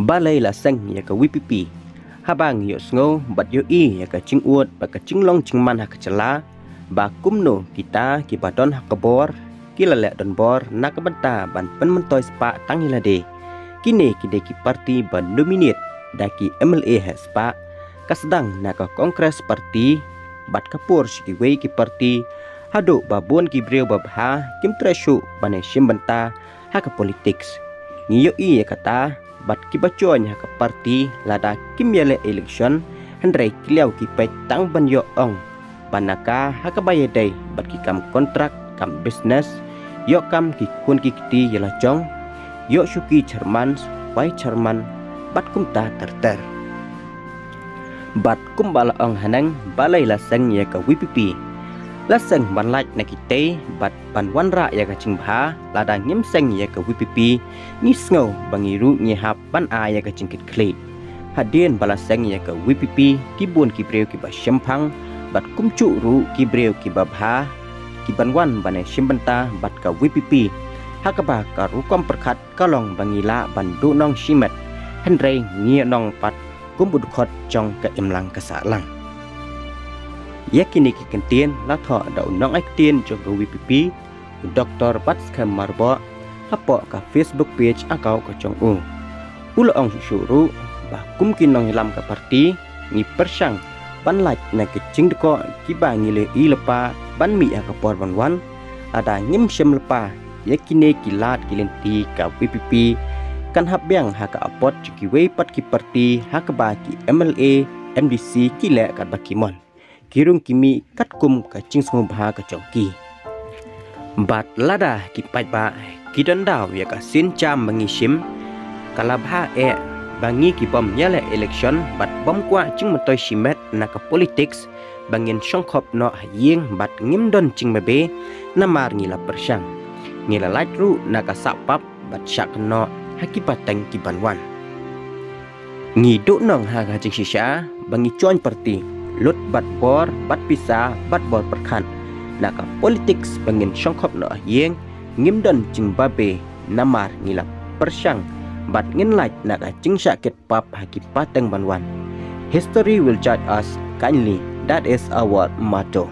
Balai laseng ya ke WPP habang yo sngo bat yo I ya ke cing uot ba ke cing long cing man ha ke cela ba kumno kita ki badon ha ke bor ki lalek don bor nak ke benta ban pen mentoy spa tang hilade kini kide ki parti ban nominate daki MLA ha spa kasedang nak ke kongres parti bat kapur ki wei ki parti hado babon ki breu babha kim treshu bane sim benta ha ke politics ngiyo I ya kata bat ki baconya ke parti lada kimyale election hendrai kliau ki pet tang ban yo ong banaka ha ke bayadai bat ki kam kontrak kam business yo kam ki kun ki kiti yala jong yo syuki cerman wai cerman bat kum ta terter bat kum bala ong hanang balai laseng ya ke WPP laseng ban laj na kite bat ban wanra ya ke cingbha lada ngim seng ya ke WPP ni sngo bangiru ni hap ban a ya ke cingkit kle hadien bala seng ya ke WPP kibun ki breu ki ba syempang bat kumcu ru ki breu ki babha ki ban wan bane simbenta bat ka WPP hakaba ka rukom perkhat kalong bangila ban du nong simet hendrei ngie nong pat kumbud khot jong ka imlang ka salang yakini ki kentien la tho da unong ai tien jong ka WPP Dr. Batska Marbo hapo ka Facebook page akau ka jong ulo ong syuru ba kum kinong hilam ka parti ni persang ban laj na ki cing deko ki ba ngile I lepa ban mi ka por ban wan ada ngim sem lepa yakini ki lat kilenti ka WPP kan hab biang ha ka apot ki wei pat ki parti ha ka ba ki MLA MDC ki le ka bakimon kirung kimi kat kum ka cing smu bha ka chongki bat lada ki pai ba ki dondau ya ka sin cham mangisim kalabha bangi ki bom nyale election bat bom kwa cing matoy simet na ka politics bangin songkhop no yeng bat ngim don cing mebe namar ngila persang ngila laj ru na ka sapap bat syak no hakipateng ki banwan ngi do nong ha ka cing sisa bangi chon parti lut bat bor bat pisa bat bor perkhan naka politics bangin songkhop no yeng ngim don cing babe namar ngila persang bat ngin laj naka cing sakit pap haki pateng banwan history will judge us kindly that is our motto.